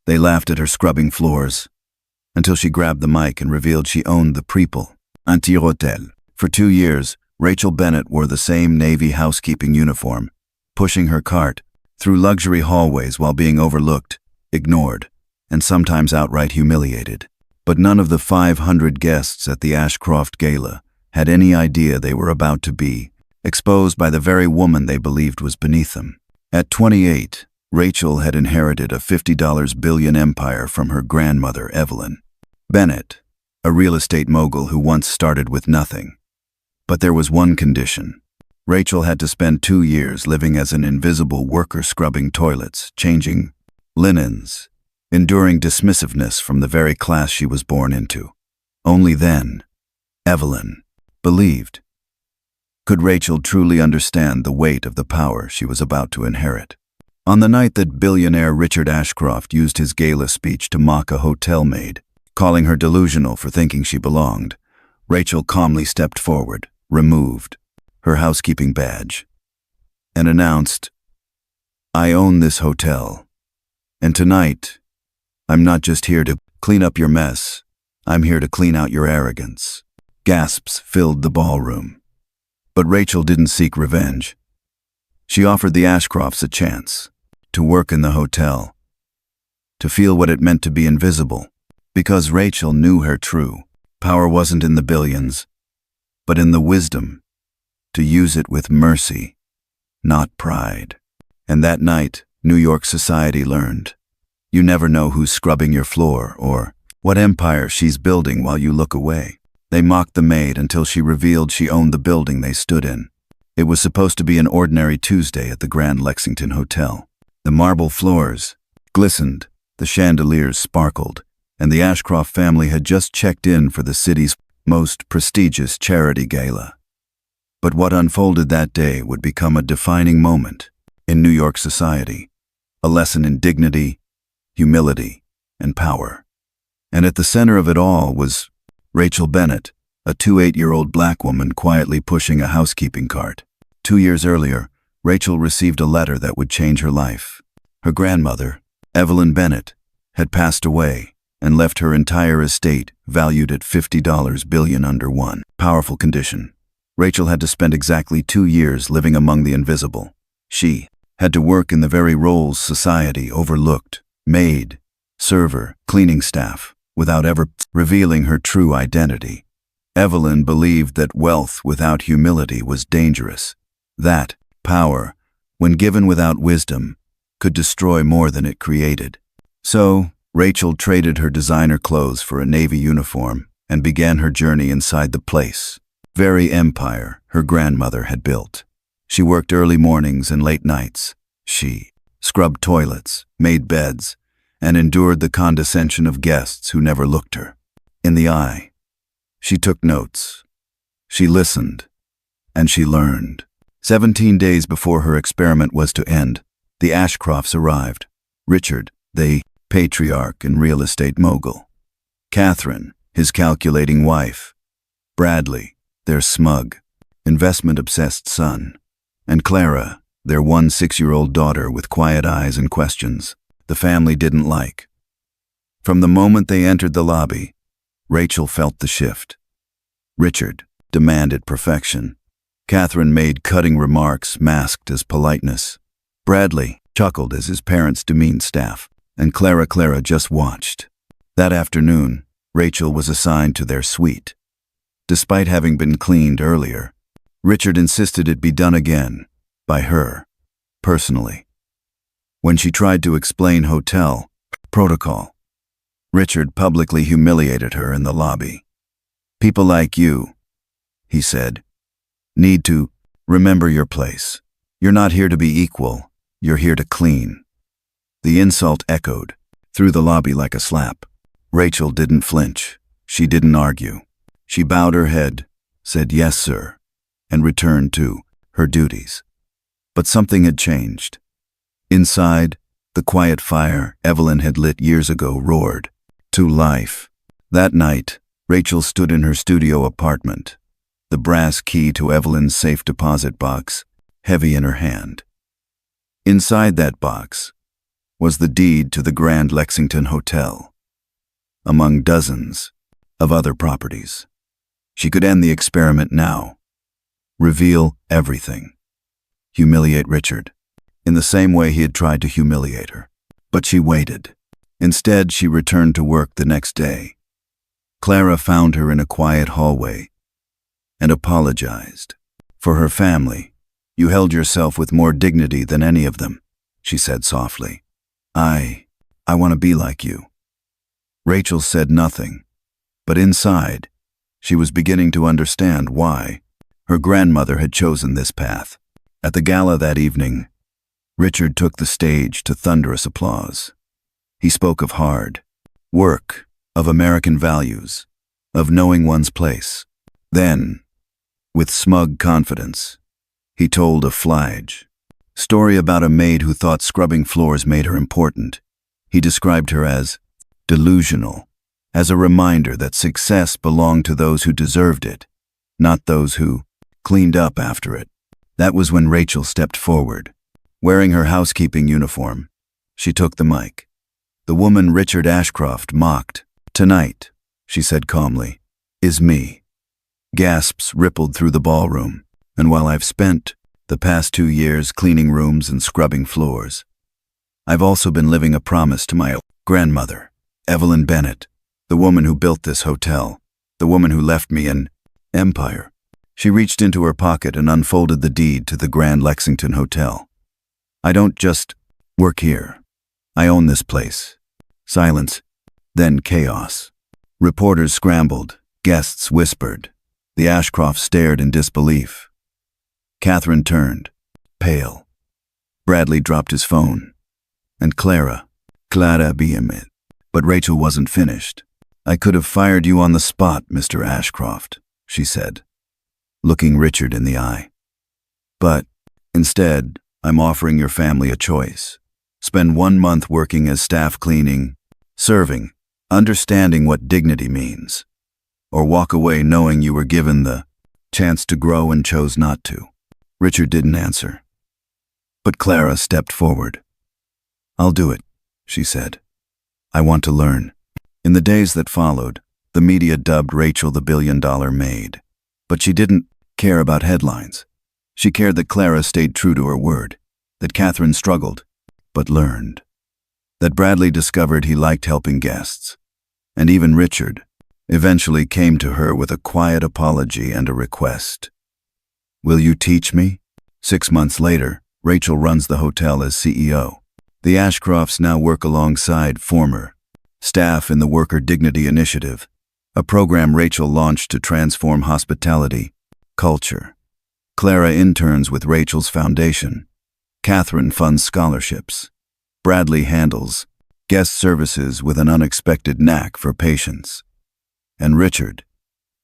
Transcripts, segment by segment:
They laughed at her scrubbing floors, until she grabbed the mic and revealed she owned the Preple Anti-Hotel. For 2 years, Rachel Bennett wore the same Navy housekeeping uniform, pushing her cart through luxury hallways while being overlooked, ignored, and sometimes outright humiliated. But none of the 500 guests at the Ashcroft gala had any idea they were about to be exposed by the very woman they believed was beneath them. At 28, Rachel had inherited a $50 billion empire from her grandmother, Evelyn Bennett, a real estate mogul who once started with nothing. But there was one condition. Rachel had to spend 2 years living as an invisible worker, scrubbing toilets, changing linens, enduring dismissiveness from the very class she was born into. Only then, Evelyn believed, could Rachel truly understand the weight of the power she was about to inherit. On the night that billionaire Richard Ashcroft used his gala speech to mock a hotel maid, calling her delusional for thinking she belonged, Rachel calmly stepped forward, removed her housekeeping badge, and announced, "I own this hotel, and tonight, I'm not just here to clean up your mess, I'm here to clean out your arrogance." Gasps filled the ballroom. But Rachel didn't seek revenge. She offered the Ashcrofts a chance to work in the hotel, to feel what it meant to be invisible, because Rachel knew her true power wasn't in the billions, but in the wisdom to use it with mercy, not pride. And that night, New York society learned, you never know who's scrubbing your floor or what empire she's building while you look away. They mocked the maid until she revealed she owned the building they stood in. It was supposed to be an ordinary Tuesday at the Grand Lexington Hotel. The marble floors glistened, the chandeliers sparkled, and the Ashcroft family had just checked in for the city's most prestigious charity gala. But what unfolded that day would become a defining moment in New York society, a lesson in dignity, humility, and power. And at the center of it all was Rachel Bennett, a 28-year-old black woman quietly pushing a housekeeping cart. 2 years earlier, Rachel received a letter that would change her life. Her grandmother, Evelyn Bennett, had passed away and left her entire estate valued at $50 billion under one powerful condition. Rachel had to spend exactly 2 years living among the invisible. She had to work in the very roles society overlooked: maid, server, cleaning staff, without ever revealing her true identity. Evelyn believed that wealth without humility was dangerous, that power, when given without wisdom, could destroy more than it created. So, Rachel traded her designer clothes for a Navy uniform and began her journey inside the very empire her grandmother had built. She worked early mornings and late nights. She scrubbed toilets, made beds, and endured the condescension of guests who never looked her in the eye. She took notes. She listened. And she learned. 17 days before her experiment was to end, the Ashcrofts arrived. Richard, the patriarch and real estate mogul. Catherine, his calculating wife. Bradley, their smug, investment-obsessed son. And Clara, their 6-year-old daughter with quiet eyes and questions the family didn't like. From the moment they entered the lobby, Rachel felt the shift. Richard demanded perfection. Catherine made cutting remarks masked as politeness. Bradley chuckled as his parents demeaned staff, and Clara just watched. That afternoon, Rachel was assigned to their suite. Despite having been cleaned earlier, Richard insisted it be done again, by her, personally. When she tried to explain hotel protocol, Richard publicly humiliated her in the lobby. "People like you," he said, "need to remember your place. You're not here to be equal, you're here to clean." The insult echoed through the lobby like a slap. Rachel didn't flinch. She didn't argue. She bowed her head, said "Yes, sir," and returned to her duties. But something had changed. Inside, the quiet fire Evelyn had lit years ago roared to life. That night, Rachel stood in her studio apartment, the brass key to Evelyn's safe deposit box heavy in her hand. Inside that box, was the deed to the Grand Lexington Hotel, among dozens of other properties. She could end the experiment now, reveal everything, humiliate Richard, in the same way he had tried to humiliate her. But she waited. Instead, she returned to work the next day. Clara found her in a quiet hallway and apologized. For her family, you held yourself with more dignity than any of them, she said softly. I want to be like you. Rachel said nothing, but inside, she was beginning to understand why her grandmother had chosen this path. At the gala that evening, Richard took the stage to thunderous applause. He spoke of hard work, of American values, of knowing one's place. Then, with smug confidence, he told a flige story about a maid who thought scrubbing floors made her important. He described her as delusional, as a reminder that success belonged to those who deserved it, not those who cleaned up after it. That was when Rachel stepped forward. Wearing her housekeeping uniform, she took the mic. The woman Richard Ashcroft mocked. "Tonight," she said calmly, "is me." Gasps rippled through the ballroom, and while I've spent the past 2 years cleaning rooms and scrubbing floors, I've also been living a promise to my grandmother, Evelyn Bennett, the woman who built this hotel, the woman who left me an empire. She reached into her pocket and unfolded the deed to the Grand Lexington Hotel. I don't just work here. I own this place. Silence, then chaos. Reporters scrambled. Guests whispered. The Ashcrofts stared in disbelief. Catherine turned, pale. Bradley dropped his phone. And Clara beamed. But Rachel wasn't finished. "I could have fired you on the spot, Mr. Ashcroft," she said, looking Richard in the eye. "But instead, I'm offering your family a choice. Spend 1 month working as staff cleaning, serving, understanding what dignity means, or walk away knowing you were given the chance to grow and chose not to." Richard didn't answer. But Clara stepped forward. "I'll do it," she said. "I want to learn." In the days that followed, the media dubbed Rachel the billion-dollar maid. But she didn't care about headlines. She cared that Clara stayed true to her word, that Catherine struggled, but learned, that Bradley discovered he liked helping guests, and even Richard eventually came to her with a quiet apology and a request. "Will you teach me?" 6 months later, Rachel runs the hotel as CEO. The Ashcrofts now work alongside former staff in the Worker Dignity Initiative, a program Rachel launched to transform hospitality culture. Clara interns with Rachel's foundation. Catherine funds scholarships. Bradley handles guest services with an unexpected knack for patience. And Richard,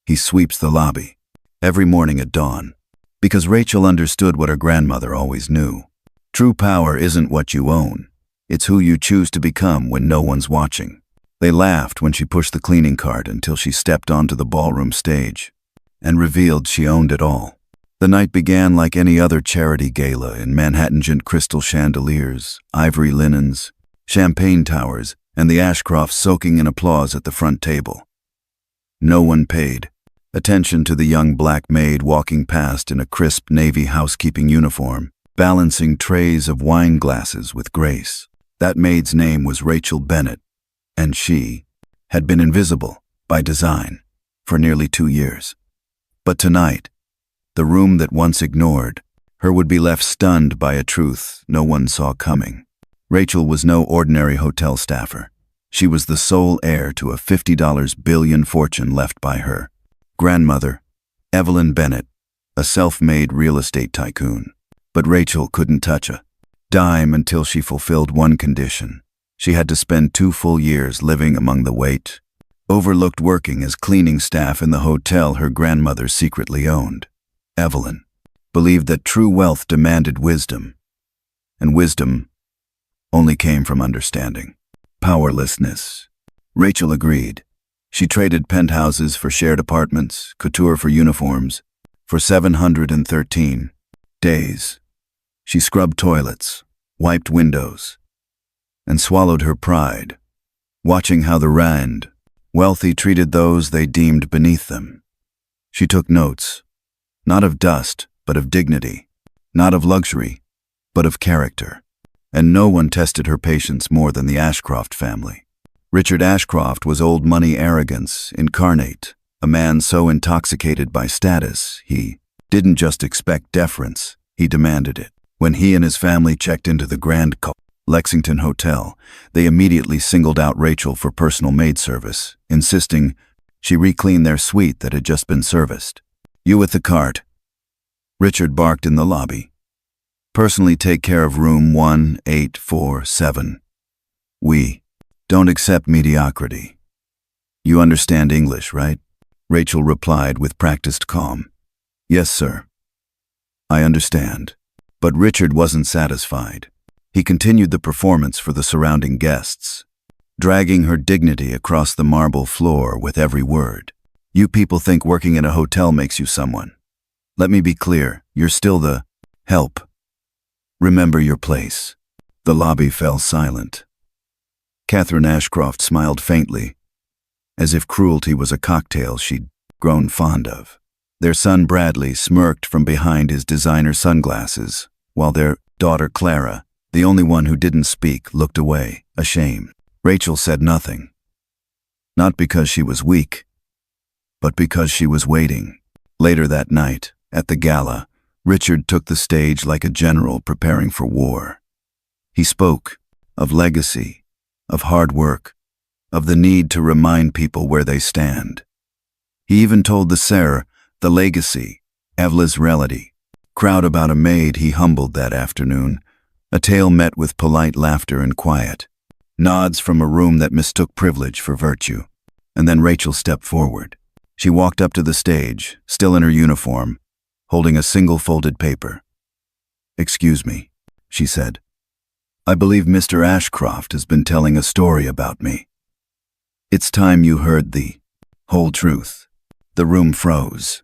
he sweeps the lobby every morning at dawn. Because Rachel understood what her grandmother always knew. True power isn't what you own. It's who you choose to become when no one's watching. They laughed when she pushed the cleaning cart until she stepped onto the ballroom stage and revealed she owned it all. The night began like any other charity gala in Manhattan-gent crystal chandeliers, ivory linens, champagne towers, and the Ashcrofts soaking in applause at the front table. No one paid attention to the young black maid walking past in a crisp navy housekeeping uniform, balancing trays of wine glasses with grace. That maid's name was Rachel Bennett, and she had been invisible by design for nearly 2 years. But tonight, the room that once ignored her would be left stunned by a truth no one saw coming. Rachel was no ordinary hotel staffer. She was the sole heir to a $50 billion fortune left by her grandmother, Evelyn Bennett, a self-made real estate tycoon. But Rachel couldn't touch a dime until she fulfilled one condition. She had to spend 2 full years living among the overlooked working as cleaning staff in the hotel her grandmother secretly owned. Evelyn believed that true wealth demanded wisdom, and wisdom only came from understanding. Powerlessness. Rachel agreed. She traded penthouses for shared apartments, couture for uniforms. For 713 days, she scrubbed toilets, wiped windows, and swallowed her pride, watching how the wealthy treated those they deemed beneath them. She took notes, not of dust, but of dignity, not of luxury, but of character. And no one tested her patience more than the Ashcroft family. Richard Ashcroft was old money arrogance incarnate, a man so intoxicated by status, he didn't just expect deference, he demanded it. When he and his family checked into the Grand Lexington Hotel, they immediately singled out Rachel for personal maid service, insisting she re-clean their suite that had just been serviced. "You with the cart," Richard barked in the lobby. "Personally take care of room 1847. We don't accept mediocrity. You understand English, right?" Rachel replied with practiced calm. "Yes, sir. I understand." But Richard wasn't satisfied. He continued the performance for the surrounding guests, dragging her dignity across the marble floor with every word. "You people think working in a hotel makes you someone. Let me be clear, you're still the help. Remember your place." The lobby fell silent. Catherine Ashcroft smiled faintly, as if cruelty was a cocktail she'd grown fond of. Their son Bradley smirked from behind his designer sunglasses, while their daughter Clara, the only one who didn't speak, looked away, ashamed. Rachel said nothing. Not because she was weak, but because she was waiting. Later that night, at the gala, Richard took the stage like a general preparing for war. He spoke of legacy, of hard work, of the need to remind people where they stand. He even told the legacy, Evla's reality, crowd about a maid he humbled that afternoon, a tale met with polite laughter and quiet, nods from a room that mistook privilege for virtue. And then Rachel stepped forward. She walked up to the stage, still in her uniform, holding a single folded paper. "Excuse me," she said. "I believe Mr. Ashcroft has been telling a story about me. It's time you heard the whole truth." The room froze.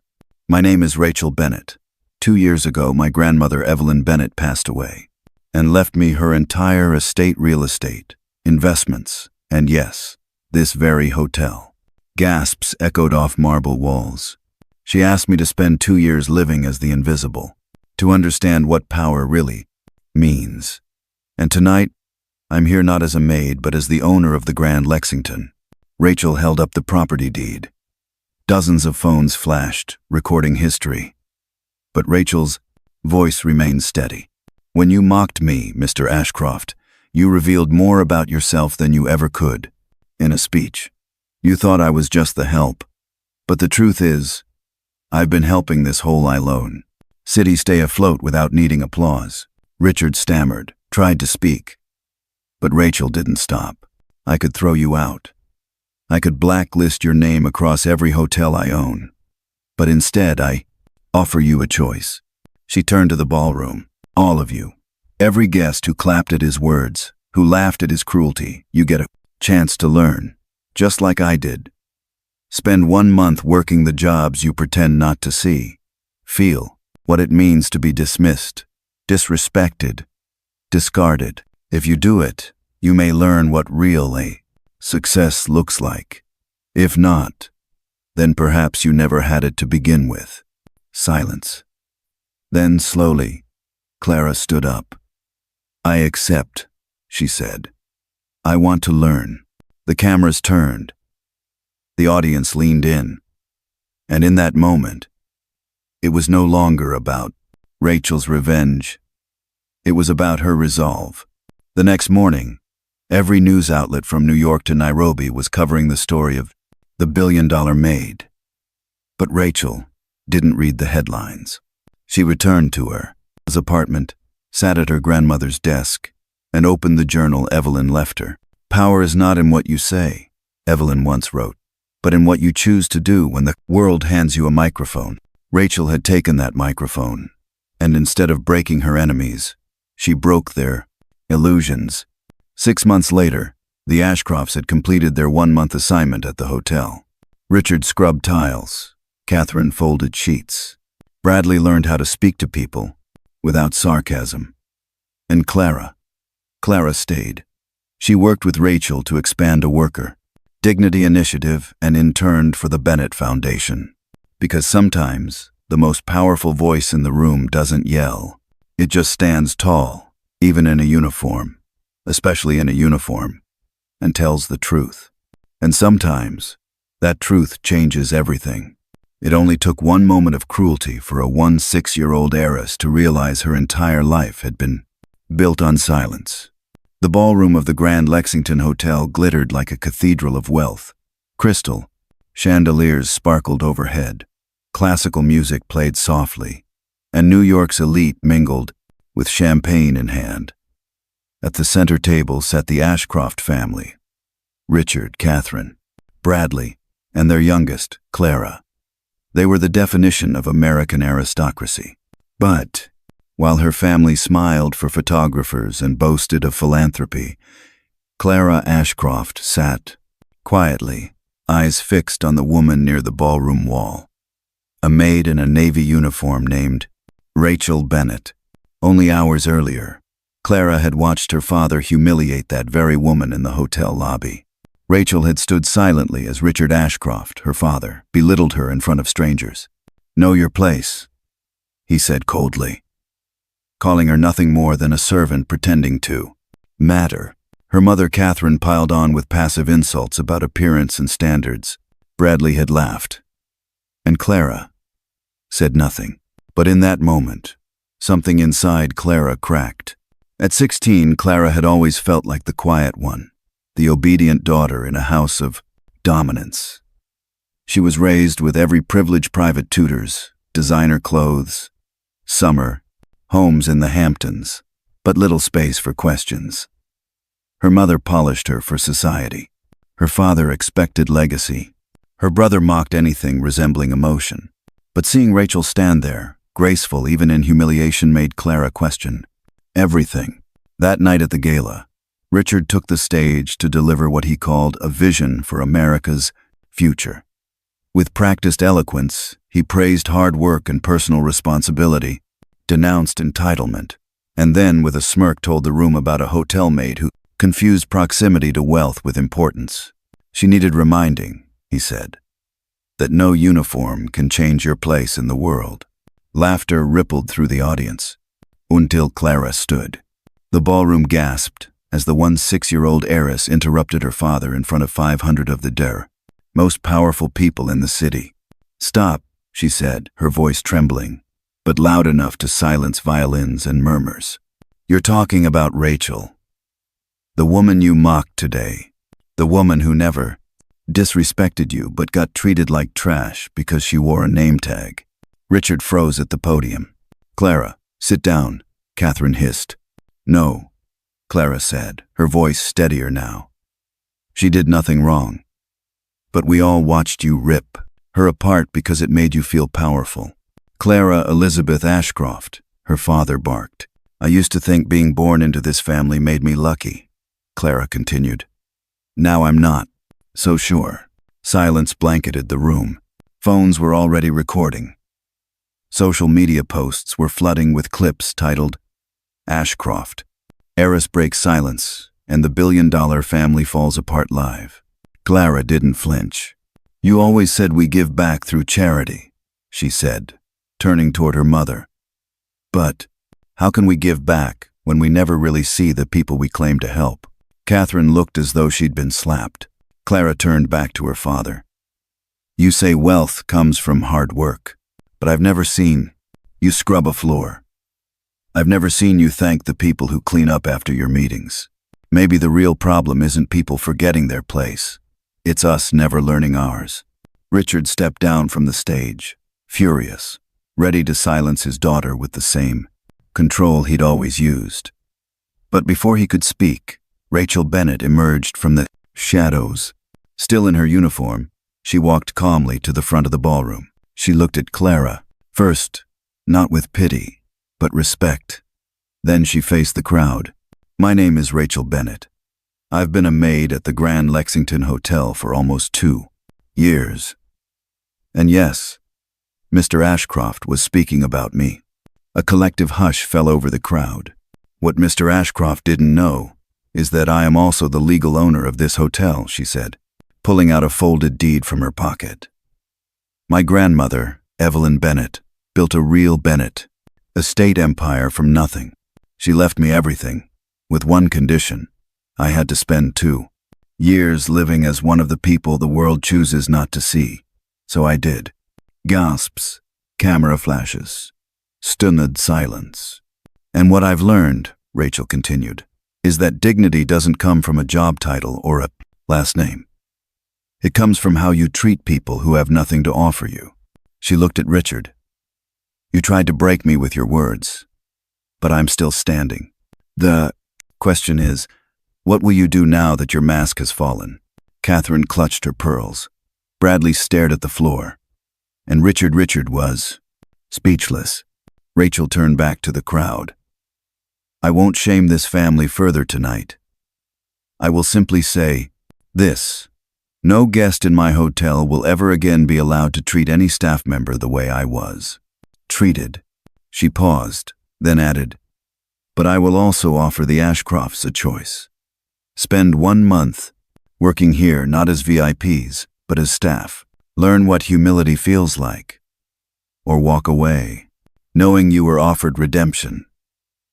"My name is Rachel Bennett. 2 years ago, my grandmother Evelyn Bennett passed away and left me her entire estate, real estate, investments, and yes, this very hotel." Gasps echoed off marble walls. She asked me to spend 2 years living as the invisible, to understand what power really means. And tonight, I'm here not as a maid, but as the owner of the Grand Lexington. Rachel held up the property deed. Dozens of phones flashed, recording history. But Rachel's voice remained steady. "When you mocked me, Mr. Ashcroft, you revealed more about yourself than you ever could. In a speech, you thought I was just the help. But the truth is, I've been helping this whole alone. City stay afloat without needing applause." Richard stammered, tried to speak. But Rachel didn't stop. "I could throw you out. I could blacklist your name across every hotel I own. But instead, I offer you a choice." She turned to the ballroom. "All of you, every guest who clapped at his words, who laughed at his cruelty, you get a chance to learn, just like I did. Spend 1 month working the jobs you pretend not to see. Feel what it means to be dismissed, disrespected, discarded. If you do it, you may learn what real success looks like. If not, then perhaps you never had it to begin with." Silence. Then slowly, Clara stood up. "I accept," she said. "I want to learn." The cameras turned. The audience leaned in. And in that moment, it was no longer about Rachel's revenge. It was about her resolve. The next morning, every news outlet from New York to Nairobi was covering the story of the billion-dollar maid. But Rachel didn't read the headlines. She returned to her apartment, sat at her grandmother's desk, and opened the journal Evelyn left her. "Power is not in what you say," Evelyn once wrote, "but in what you choose to do when the world hands you a microphone." Rachel had taken that microphone, and instead of breaking her enemies, she broke their illusions. 6 months later, the Ashcrofts had completed their 1-month assignment at the hotel. Richard scrubbed tiles. Catherine folded sheets. Bradley learned how to speak to people without sarcasm. And Clara stayed. She worked with Rachel to expand a worker, dignity initiative, and interned for the Bennett Foundation. Because sometimes, the most powerful voice in the room doesn't yell. It just stands tall, even in a uniform, especially in a uniform, and tells the truth. And sometimes, that truth changes everything. It only took one moment of cruelty for a 16-year-old heiress to realize her entire life had been built on silence. The ballroom of the Grand Lexington Hotel glittered like a cathedral of wealth. Crystal, chandeliers sparkled overhead, classical music played softly, and New York's elite mingled with champagne in hand. At the center table sat the Ashcroft family: Richard, Catherine, Bradley, and their youngest, Clara. They were the definition of American aristocracy. But, while her family smiled for photographers and boasted of philanthropy, Clara Ashcroft sat quietly, eyes fixed on the woman near the ballroom wall. A maid in a navy uniform named Rachel Bennett. Only hours earlier, Clara had watched her father humiliate that very woman in the hotel lobby. Rachel had stood silently as Richard Ashcroft, her father, belittled her in front of strangers. "Know your place," he said coldly, calling her nothing more than a servant pretending to matter. Her mother Catherine piled on with passive insults about appearance and standards. Bradley had laughed, and Clara said nothing. But in that moment, something inside Clara cracked. At 16, Clara had always felt like the quiet one, the obedient daughter in a house of dominance. She was raised with every privilege: private tutors, designer clothes, summer, homes in the Hamptons, but little space for questions. Her mother polished her for society. Her father expected legacy. Her brother mocked anything resembling emotion. But seeing Rachel stand there, graceful even in humiliation, made Clara question everything. That night at the gala, Richard took the stage to deliver what he called a vision for America's future. With practiced eloquence, he praised hard work and personal responsibility, denounced entitlement, and then with a smirk told the room about a hotel maid who confused proximity to wealth with importance. She needed reminding, he said, that no uniform can change your place in the world. Laughter rippled through the audience, until Clara stood. The ballroom gasped as the 16-year-old heiress interrupted her father in front of 500 of the most powerful people in the city. "Stop," she said, her voice trembling, but loud enough to silence violins and murmurs. "You're talking about Rachel, the woman you mocked today, the woman who never disrespected you but got treated like trash because she wore a name tag." Richard froze at the podium. "Clara, sit down," Catherine hissed. "No," Clara said, her voice steadier now. "She did nothing wrong. But we all watched you rip her apart because it made you feel powerful." Clara Elizabeth Ashcroft, her father barked. "I used to think being born into this family made me lucky," Clara continued. "Now I'm not so sure." Silence blanketed the room. Phones were already recording. Social media posts were flooding with clips titled, "Ashcroft, heiress breaks silence, and the billion-dollar family falls apart live." Clara didn't flinch. "You always said we give back through charity," she said, turning toward her mother. "But how can we give back when we never really see the people we claim to help?" Catherine looked as though she'd been slapped. Clara turned back to her father. "You say wealth comes from hard work, but I've never seen you scrub a floor. I've never seen you thank the people who clean up after your meetings. Maybe the real problem isn't people forgetting their place. It's us never learning ours." Richard stepped down from the stage, furious, ready to silence his daughter with the same control he'd always used. But before he could speak, Rachel Bennett emerged from the shadows. Still in her uniform, she walked calmly to the front of the ballroom. She looked at Clara, first, not with pity, but respect. Then she faced the crowd. "My name is Rachel Bennett. I've been a maid at the Grand Lexington Hotel for almost 2 years. And yes, Mr. Ashcroft was speaking about me." A collective hush fell over the crowd. What Mr. Ashcroft didn't know is that I am also the legal owner of this hotel, she said, pulling out a folded deed from her pocket. My grandmother, Evelyn Bennett, built a real Bennett estate empire from nothing. She left me everything, with one condition. I had to spend 2 years living as one of the people the world chooses not to see. So I did. Gasps, camera flashes, stunned silence. And what I've learned, Rachel continued, is that dignity doesn't come from a job title or a last name. It comes from how you treat people who have nothing to offer you. She looked at Richard. You tried to break me with your words, but I'm still standing. The question is, what will you do now that your mask has fallen? Catherine clutched her pearls. Bradley stared at the floor, and Richard was speechless. Rachel turned back to the crowd. I won't shame this family further tonight. I will simply say this. No guest in my hotel will ever again be allowed to treat any staff member the way I was treated. She paused, then added, but I will also offer the Ashcrofts a choice. Spend 1 month working here not as VIPs, but as staff. Learn what humility feels like. Or walk away, knowing you were offered redemption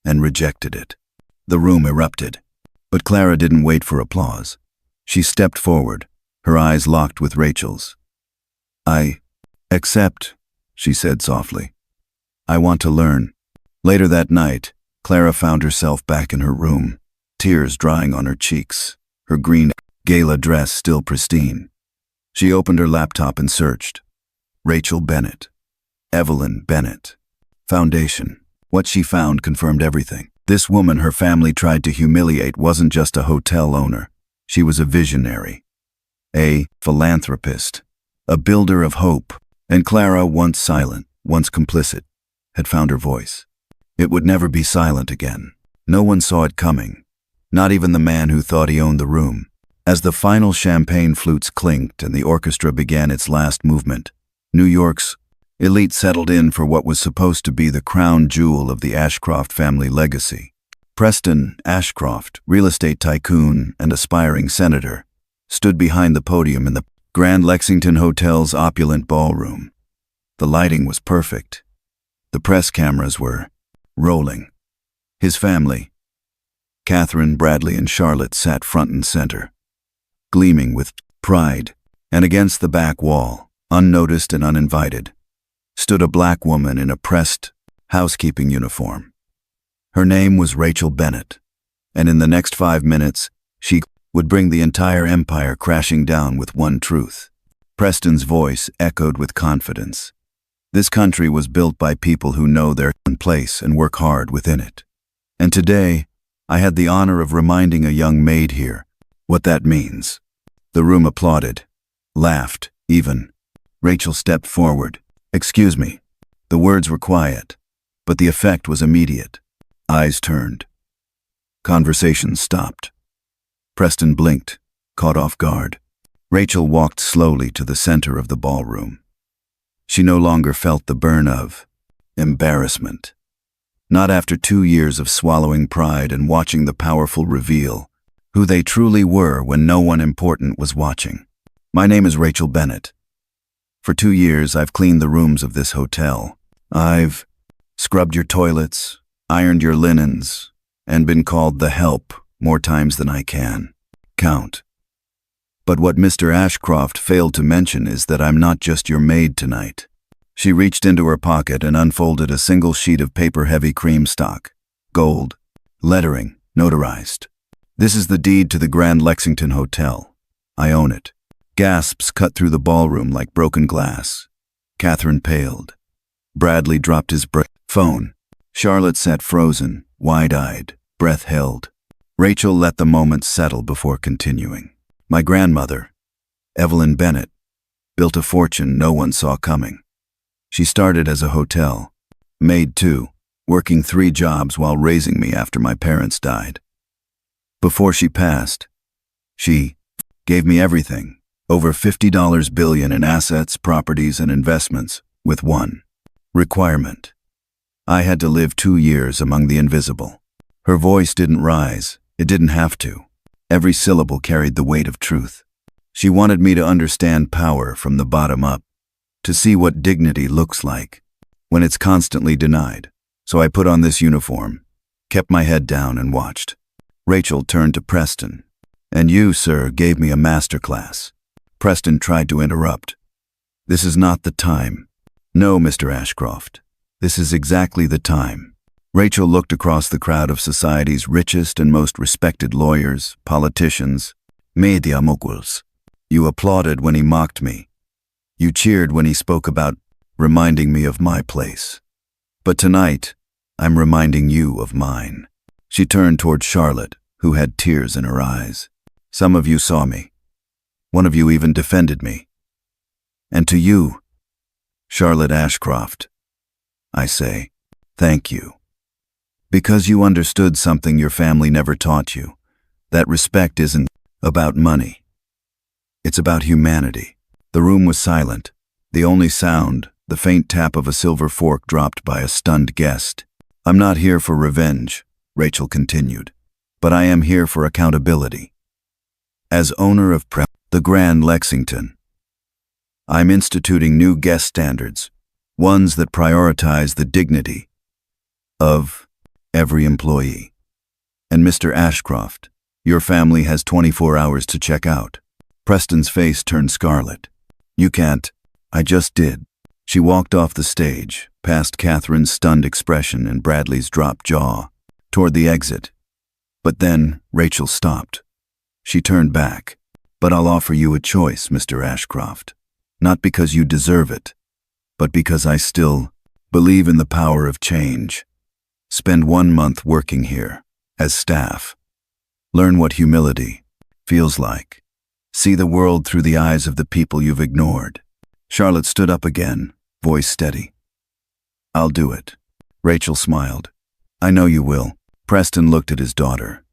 and rejected it. The room erupted, but Clara didn't wait for applause. She stepped forward, her eyes locked with Rachel's. I accept, she said softly. I want to learn. Later that night, Clara found herself back in her room, tears drying on her cheeks, her green gala dress still pristine. She opened her laptop and searched. Rachel Bennett. Evelyn Bennett. Foundation. What she found confirmed everything. This woman her family tried to humiliate wasn't just a hotel owner. She was a visionary, a philanthropist, a builder of hope. And Clara, once silent, once complicit, had found her voice. It would never be silent again. No one saw it coming, not even the man who thought he owned the room. As the final champagne flutes clinked and the orchestra began its last movement, New York's elite settled in for what was supposed to be the crown jewel of the Ashcroft family legacy. Preston Ashcroft, real estate tycoon and aspiring senator, stood behind the podium in the Grand Lexington Hotel's opulent ballroom. The lighting was perfect. The press cameras were rolling. His family, Catherine, Bradley, and Charlotte, sat front and center, gleaming with pride. And against the back wall, unnoticed and uninvited, stood a black woman in a pressed housekeeping uniform. Her name was Rachel Bennett, and in the next 5 minutes, she would bring the entire empire crashing down with one truth. Preston's voice echoed with confidence. This country was built by people who know their place and work hard within it. And today, I had the honor of reminding a young maid here what that means. The room applauded, laughed, even. Rachel stepped forward. Excuse me. The words were quiet, but the effect was immediate. Eyes turned. Conversation stopped. Preston blinked, caught off guard. Rachel walked slowly to the center of the ballroom. She no longer felt the burn of embarrassment. Not after 2 years of swallowing pride and watching the powerful reveal who they truly were when no one important was watching. My name is Rachel Bennett. For 2 years, I've cleaned the rooms of this hotel. I've scrubbed your toilets, ironed your linens, and been called the help more times than I can count. But what Mr. Ashcroft failed to mention is that I'm not just your maid tonight. She reached into her pocket and unfolded a single sheet of paper-heavy cream stock, gold, lettering, notarized. This is the deed to the Grand Lexington Hotel. I own it. Gasps cut through the ballroom like broken glass. Catherine paled. Bradley dropped his phone. Charlotte sat frozen, wide-eyed, breath held. Rachel let the moment settle before continuing. My grandmother, Evelyn Bennett, built a fortune no one saw coming. She started as a hotel maid too, working 3 jobs while raising me after my parents died. Before she passed, she gave me everything, over $50 billion in assets, properties, and investments, with one requirement. I had to live 2 years among the invisible. Her voice didn't rise, It didn't have to. Every syllable carried the weight of truth. She wanted me to understand power from the bottom up, to see what dignity looks like when it's constantly denied. So I put on this uniform, kept my head down and watched. Rachel turned to Preston. "And you, sir, gave me a masterclass." Preston tried to interrupt. "This is not the time." "No, Mr. Ashcroft. This is exactly the time." Rachel looked across the crowd of society's richest and most respected lawyers, politicians, media moguls. "You applauded when he mocked me. You cheered when he spoke about reminding me of my place. But tonight, I'm reminding you of mine." She turned toward Charlotte, who had tears in her eyes. "Some of you saw me. One of you even defended me. And to you, Charlotte Ashcroft, I say, thank you. Because you understood something your family never taught you. That respect isn't about money. It's about humanity." The room was silent. The only sound, the faint tap of a silver fork dropped by a stunned guest. "I'm not here for revenge," Rachel continued, "but I am here for accountability. As owner of the Grand Lexington, I'm instituting new guest standards, ones that prioritize the dignity of every employee. And Mr. Ashcroft, your family has 24 hours to check out." Preston's face turned scarlet. "You can't." "I just did." She walked off the stage, past Catherine's stunned expression and Bradley's dropped jaw, toward the exit. But then Rachel stopped. She turned back. "But I'll offer you a choice, Mr. Ashcroft. Not because you deserve it, but because I still believe in the power of change. Spend 1 month working here, as staff. Learn what humility feels like. See the world through the eyes of the people you've ignored." Charlotte stood up again, voice steady. "I'll do it." Rachel smiled. "I know you will." Preston looked at his daughter,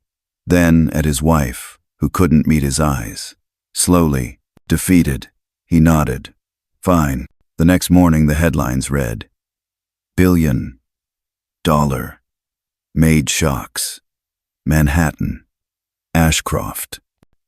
then at his wife, who couldn't meet his eyes. Slowly, defeated, he nodded. "Fine." The next morning the headlines read, "Billion Dollar Maid Shocks. Manhattan. Ashcroft.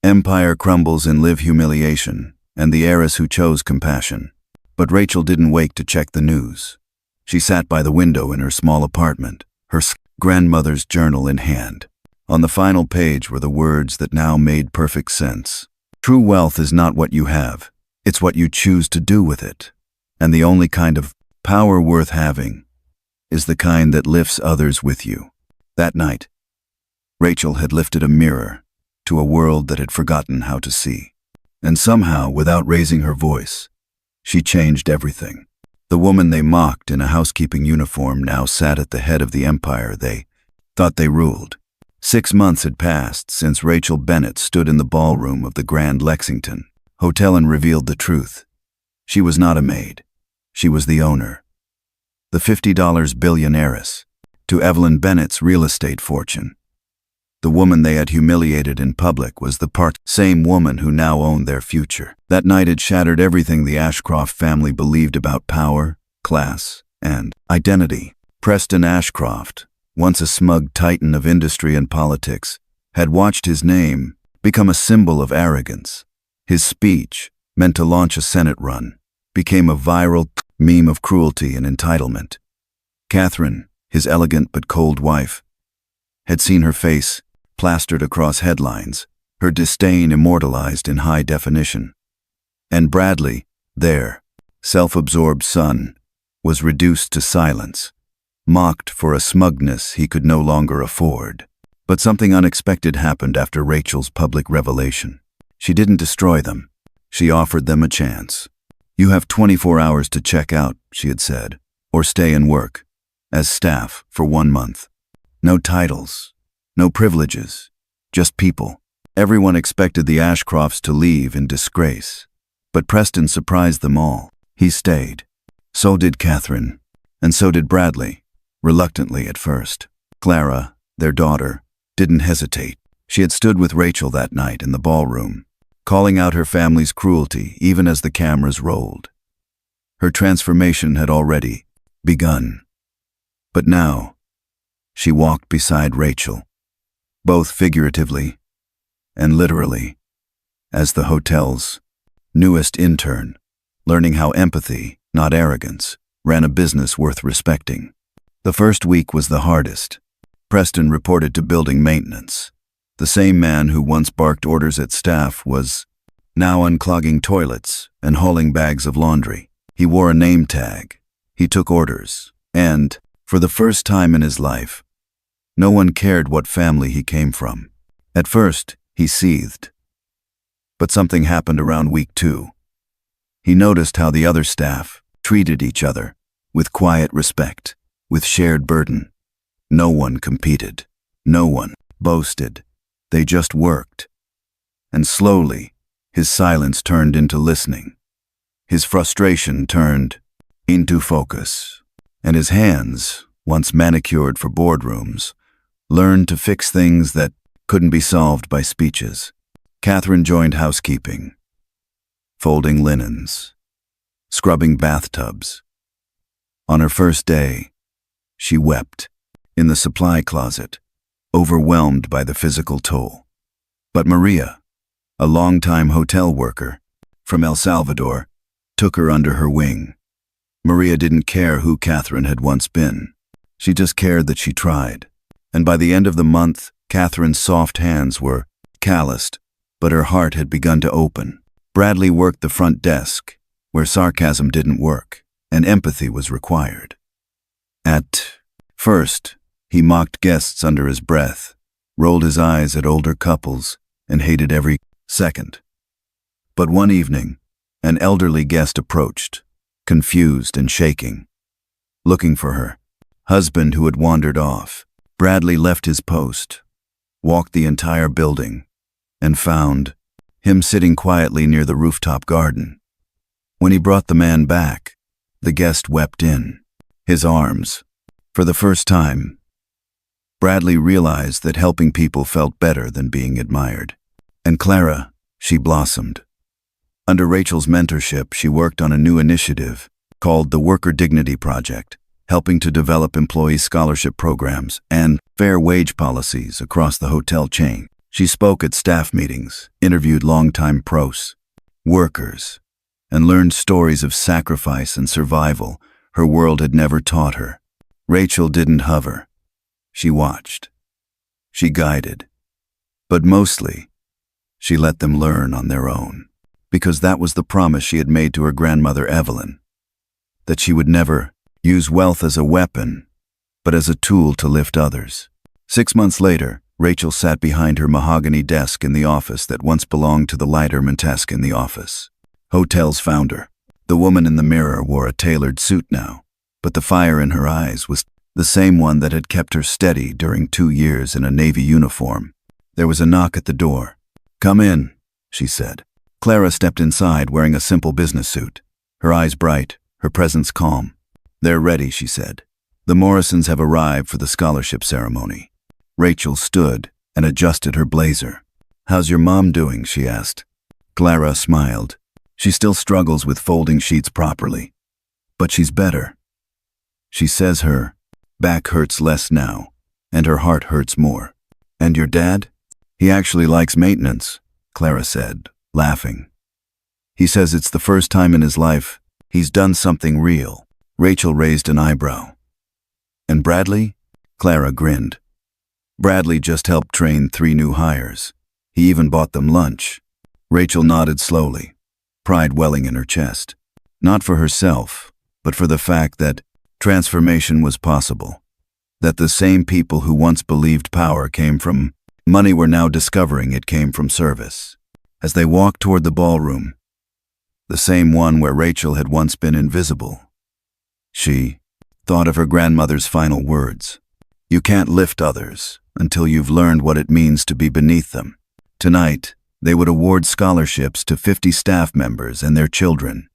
Empire crumbles in live humiliation, and the heiress who chose compassion." But Rachel didn't wake to check the news. She sat by the window in her small apartment, her grandmother's journal in hand. On the final page were the words that now made perfect sense. "True wealth is not what you have, it's what you choose to do with it. And the only kind of power worth having is the kind that lifts others with you." That night, Rachel had lifted a mirror to a world that had forgotten how to see. And somehow, without raising her voice, she changed everything. The woman they mocked in a housekeeping uniform now sat at the head of the empire they thought they ruled. 6 months had passed since Rachel Bennett stood in the ballroom of the Grand Lexington Hotel and revealed the truth. She was not a maid. She was the owner. The $50 billionairess to Evelyn Bennett's real estate fortune. The woman they had humiliated in public was the same woman who now owned their future. That night had shattered everything the Ashcroft family believed about power, class, and identity. Preston Ashcroft, once a smug titan of industry and politics, had watched his name become a symbol of arrogance. His speech, meant to launch a Senate run, became a viral meme of cruelty and entitlement. Catherine, his elegant but cold wife, had seen her face plastered across headlines, her disdain immortalized in high definition. And Bradley, their self-absorbed son, was reduced to silence, mocked for a smugness he could no longer afford. But something unexpected happened after Rachel's public revelation. She didn't destroy them. She offered them a chance. "You have 24 hours to check out," she had said, "or stay and work as staff for 1 month. No titles, no privileges, just people." Everyone expected the Ashcrofts to leave in disgrace, but Preston surprised them all. He stayed. So did Catherine, and so did Bradley, reluctantly at first. Clara, their daughter, didn't hesitate. She had stood with Rachel that night in the ballroom, calling out her family's cruelty even as the cameras rolled. Her transformation had already begun. But now, she walked beside Rachel, both figuratively and literally, as the hotel's newest intern, learning how empathy, not arrogance, ran a business worth respecting. The first week was the hardest. Preston reported to building maintenance. The same man who once barked orders at staff was now unclogging toilets and hauling bags of laundry. He wore a name tag. He took orders. And, for the first time in his life, no one cared what family he came from. At first, he seethed. But something happened around week 2. He noticed how the other staff treated each other with quiet respect, with shared burden. No one competed. No one boasted. They just worked. And slowly, his silence turned into listening. His frustration turned into focus. And his hands, once manicured for boardrooms, learned to fix things that couldn't be solved by speeches. Catherine joined housekeeping, folding linens, scrubbing bathtubs. On her first day, she wept in the supply closet, overwhelmed by the physical toll. But Maria, a longtime hotel worker from El Salvador, took her under her wing. Maria didn't care who Catherine had once been. She just cared that she tried. And by the end of the month, Catherine's soft hands were calloused, but her heart had begun to open. Bradley worked the front desk, where sarcasm didn't work, and empathy was required. At first, he mocked guests under his breath, rolled his eyes at older couples, and hated every second. But one evening, an elderly guest approached, confused and shaking, looking for her husband who had wandered off. Bradley left his post, walked the entire building, and found him sitting quietly near the rooftop garden. When he brought the man back, the guest wept in his arms. For the first time, Bradley realized that helping people felt better than being admired. And Clara, she blossomed. Under Rachel's mentorship, she worked on a new initiative called the Worker Dignity Project, helping to develop employee scholarship programs and fair wage policies across the hotel chain. She spoke at staff meetings, interviewed longtime pros, workers, and learned stories of sacrifice and survival her world had never taught her. Rachel didn't hover. She watched. She guided. But mostly, she let them learn on their own, because that was the promise she had made to her grandmother Evelyn, that she would never use wealth as a weapon, but as a tool to lift others. 6 months later, Rachel sat behind her mahogany desk in the office that once belonged to the lighter Montesk in the office. Hotel's founder. The woman in the mirror wore a tailored suit now, but the fire in her eyes was the same one that had kept her steady during 2 years in a Navy uniform. There was a knock at the door. "Come in," she said. Clara stepped inside wearing a simple business suit, her eyes bright, her presence calm. "They're ready," she said. "The Morrisons have arrived for the scholarship ceremony." Rachel stood and adjusted her blazer. "How's your mom doing?" she asked. Clara smiled. "She still struggles with folding sheets properly, but she's better. She says her back hurts less now, and her heart hurts more." "And your dad?" "He actually likes maintenance," Clara said, laughing. "He says it's the first time in his life he's done something real." Rachel raised an eyebrow. "And Bradley?" Clara grinned. "Bradley just helped train 3 new hires. He even bought them lunch." Rachel nodded slowly, pride welling in her chest. Not for herself, but for the fact that transformation was possible. That the same people who once believed power came from money were now discovering it came from service. As they walked toward the ballroom, the same one where Rachel had once been invisible, she thought of her grandmother's final words. "You can't lift others until you've learned what it means to be beneath them." Tonight, they would award scholarships to 50 staff members and their children,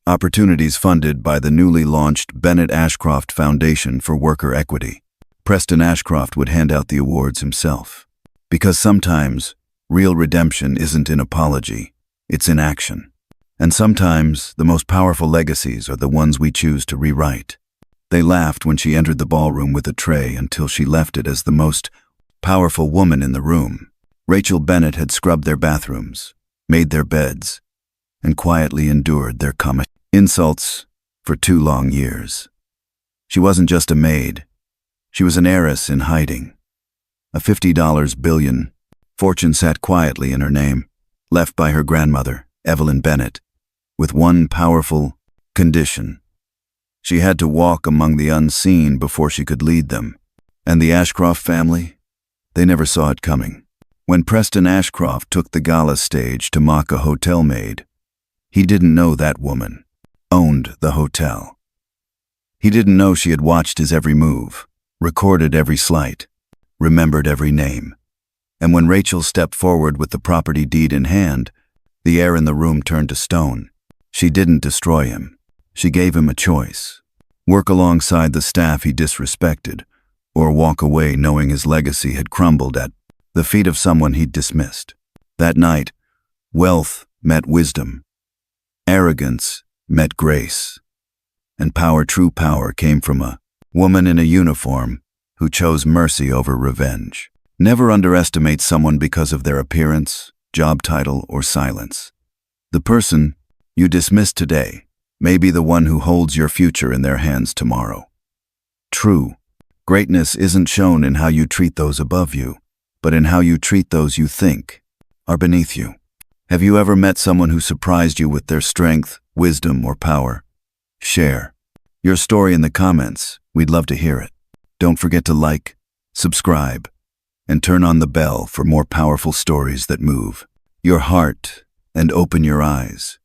opportunities funded by the newly launched Bennett Ashcroft Foundation for Worker Equity. Preston Ashcroft would hand out the awards himself. Because sometimes, real redemption isn't in apology, it's in action. And sometimes, the most powerful legacies are the ones we choose to rewrite. They laughed when she entered the ballroom with a tray until she left it as the most powerful woman in the room. Rachel Bennett had scrubbed their bathrooms, made their beds, and quietly endured their common insults for 2 long years. She wasn't just a maid. She was an heiress in hiding. A $50 billion fortune sat quietly in her name, left by her grandmother, Evelyn Bennett, with one powerful condition. She had to walk among the unseen before she could lead them. And the Ashcroft family? They never saw it coming. When Preston Ashcroft took the gala stage to mock a hotel maid, he didn't know that woman owned the hotel. He didn't know she had watched his every move, recorded every slight, remembered every name. And when Rachel stepped forward with the property deed in hand, the air in the room turned to stone. She didn't destroy him. She gave him a choice: work alongside the staff he disrespected, or walk away knowing his legacy had crumbled at the feet of someone he'd dismissed. That night, wealth met wisdom, arrogance met grace, and true power came from a woman in a uniform who chose mercy over revenge. Never underestimate someone because of their appearance, job title, or silence. The person you dismiss today may be the one who holds your future in their hands tomorrow. True greatness isn't shown in how you treat those above you, but in how you treat those you think are beneath you. Have you ever met someone who surprised you with their strength, wisdom, or power? Share your story in the comments. We'd love to hear it. Don't forget to like, subscribe, and turn on the bell for more powerful stories that move your heart and open your eyes.